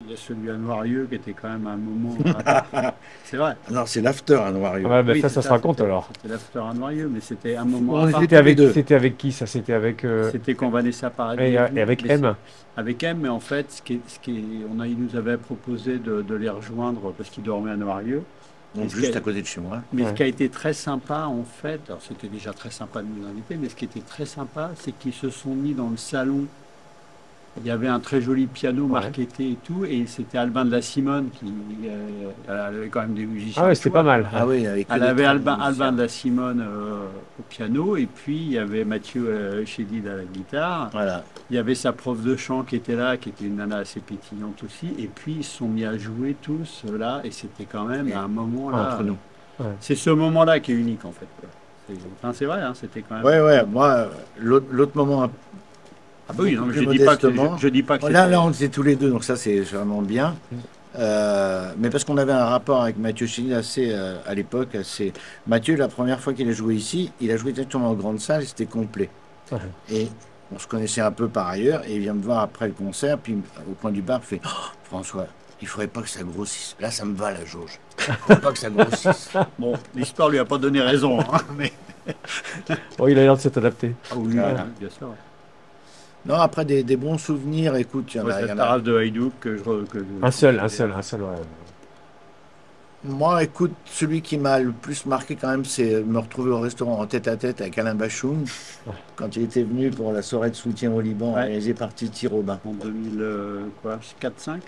il y a celui à Noirieux qui était quand même un moment. C'est vrai. Non, c'est l'after à Noirieux. Ah ouais, bah Oui, ça, c'est ça se ça, raconte alors. c'était l'after à Noirieux, mais c'était un moment On à était part. C'était tous les avec, deux. c'était avec qui ça? C'était avec, C'était quand Vanessa Paradis est et venue, avec mais M. avec M, mais en fait, il nous avait proposé de les rejoindre parce qu'ils dormaient à Noirieux. Et Donc juste à côté de chez moi. mais ce Ouais. qui a été très sympa, en fait, alors c'était déjà très sympa de nous inviter, mais ce qui était très sympa, c'est qu'ils se sont mis dans le salon. Il y avait un très joli piano Ouais. marqueté et tout, et c'était Albin de la Simone qui elle avait quand même des Ah musiciens ouais, et c'était tout. pas mal. Ah oui, avec que Elle des avait très bons Albin musiciens. de la Simone au piano, et puis il y avait Mathieu Chédid à la guitare. Voilà. Il y avait sa prof de chant qui était là, qui était une nana assez pétillante aussi, et puis ils se sont mis à jouer tous là, et c'était quand même Et un moment là. entre nous. Ouais. C'est ce moment-là qui est unique en fait, quoi. Enfin, c'est vrai, hein, c'était quand même. Ouais, ouais, moi, l'autre moment, Ah bah oui, non, beaucoup mais plus je dis pas que modestement. je dis pas que Là, c'était. on était tous les deux, donc ça, c'est vraiment bien. Mais parce qu'on avait un rapport avec Mathieu Chédid assez, à l'époque, assez. Mathieu, la première fois qu'il a joué ici, il a joué directement en grande salle et c'était complet. Ouais. Et on se connaissait un peu par ailleurs, et il vient me voir après le concert, puis au coin du bar, il fait oh, François, il faudrait pas que ça grossisse. Là, ça me va la jauge. Il faudrait pas que ça grossisse. Bon, l'histoire lui a pas donné raison, hein, mais. Oh, il a l'air de s'être adapté. Ah oui, Voilà. bien sûr. Ouais. Non, après des bons souvenirs, écoute, il y en Ouais, a. Il y cette en a. Taraf de Haïdouk Un seul, ouais. Moi, écoute, celui qui m'a le plus marqué quand même, c'est me retrouver au restaurant en tête-à-tête avec Alain Bachoum, quand il était venu pour la soirée de soutien au Liban Ouais. organisée par Titi Robin. En 2004-5,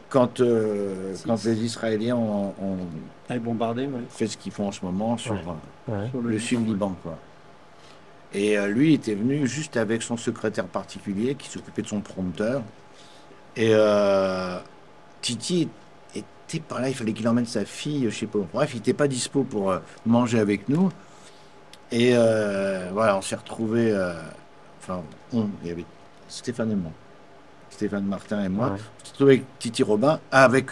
Quand les Israéliens ont elle est bombardée, ouais, fait ce qu'ils font en ce moment sur Ouais. sur le Sud-Liban, quoi. Et lui était venu juste avec son secrétaire particulier qui s'occupait de son prompteur. Et Titi était par là, il fallait qu'il emmène sa fille, je sais pas. Bref, il n'était pas dispo pour manger avec nous. Et voilà, on s'est retrouvés. Enfin, il y avait Stéphane et moi. Stéphane Martin et moi. Ouais. On s'est retrouvés avec Titi Robin, avec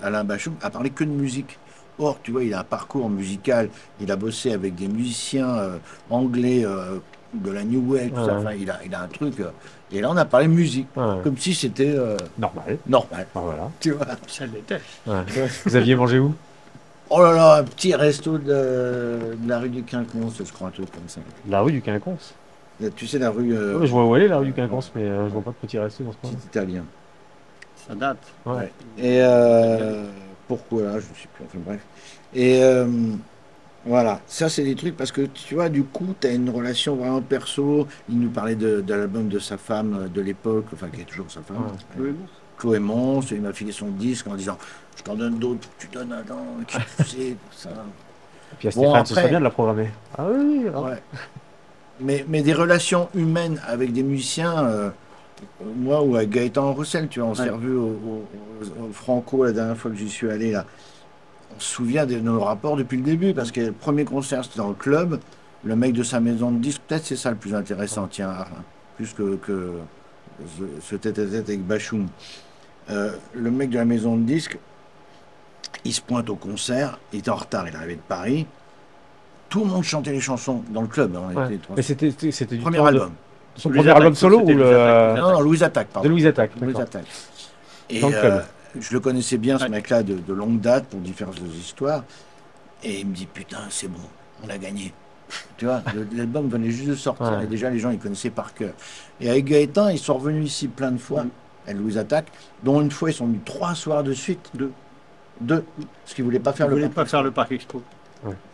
Alain Bachoum, à parler que de musique. Or, tu vois, il a un parcours musical. Il a bossé avec des musiciens anglais de la New Wave, tout ça. Ouais. Enfin, il a un truc. Et là, on a parlé musique, Ouais. comme si c'était Normal. normal. Ah, voilà. Tu vois. Ça l'était. Ouais. Vous aviez mangé où? Oh là là, un petit resto de la rue du Quinconce, je crois, un truc comme ça. La rue du Quinconce. Tu sais, la rue Ouais, je vois où elle est, la rue du Quinconce, mais je vois pas de petit resto dans ce coin. petit italien. Ça date. Ouais. Ouais. Et pourquoi là, je ne sais plus. Enfin bref. Et voilà, ça c'est des trucs parce que tu vois, du coup, tu as une relation vraiment perso. Il nous parlait de l'album de sa femme de l'époque, enfin qui est toujours sa femme, Oui, bon. Chloé Mons. Il m'a filé son disque en disant je t'en donne d'autres, tu donnes un dent, qui tu sais, tout ça. Et puis à Bon, Stéphane, ce après- serait bien de la programmer. Ah oui, ah. Ouais. Mais des relations humaines avec des musiciens, moi ou avec Gaëtan Roussel, tu vois, on s'est Ouais. revus au Franco la dernière fois que j'y suis allé là. On se souvient de nos rapports depuis le début, parce que le premier concert c'était dans le club, le mec de sa maison de disques, peut-être c'est ça le plus intéressant, tiens, plus que ce tête-à-tête avec Bachoum. Le mec de la maison de disques, il se pointe au concert, il était en retard, il arrivait de Paris. Tout le monde chantait les chansons dans le club. Hein, on Ouais. était trois- Mais c'était du Premier temps album. son Louise premier Attaque, album solo c'était ou Louise Attaque, le Non, non, Louise Attaque, de pardon. Louise Attaque, Louise d'accord. Attaque. Et Dans le club. je le connaissais bien, ce Ouais. mec-là, de longue date, pour différentes histoires. Et il me dit, putain, c'est bon, on a gagné. Tu vois, l'album venait juste de sortir, Ouais. et déjà les gens, ils connaissaient par cœur. Et avec Gaëtan, ils sont revenus ici plein de fois, Mm. à Louise Attaque, dont une fois, ils sont venus 3 soirs de suite. Deux. Parce qu'ils voulaient pas faire Il le voulait parc pas faire le Parc Expo.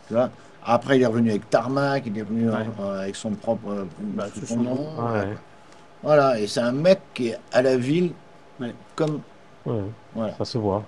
tu vois. Après, il est revenu avec Tarmac, il est revenu Ouais. avec son propre sous son son nom. Ouais. Voilà, et c'est un mec qui est à la ville Ouais. comme. Ouais, Voilà. ça se voit.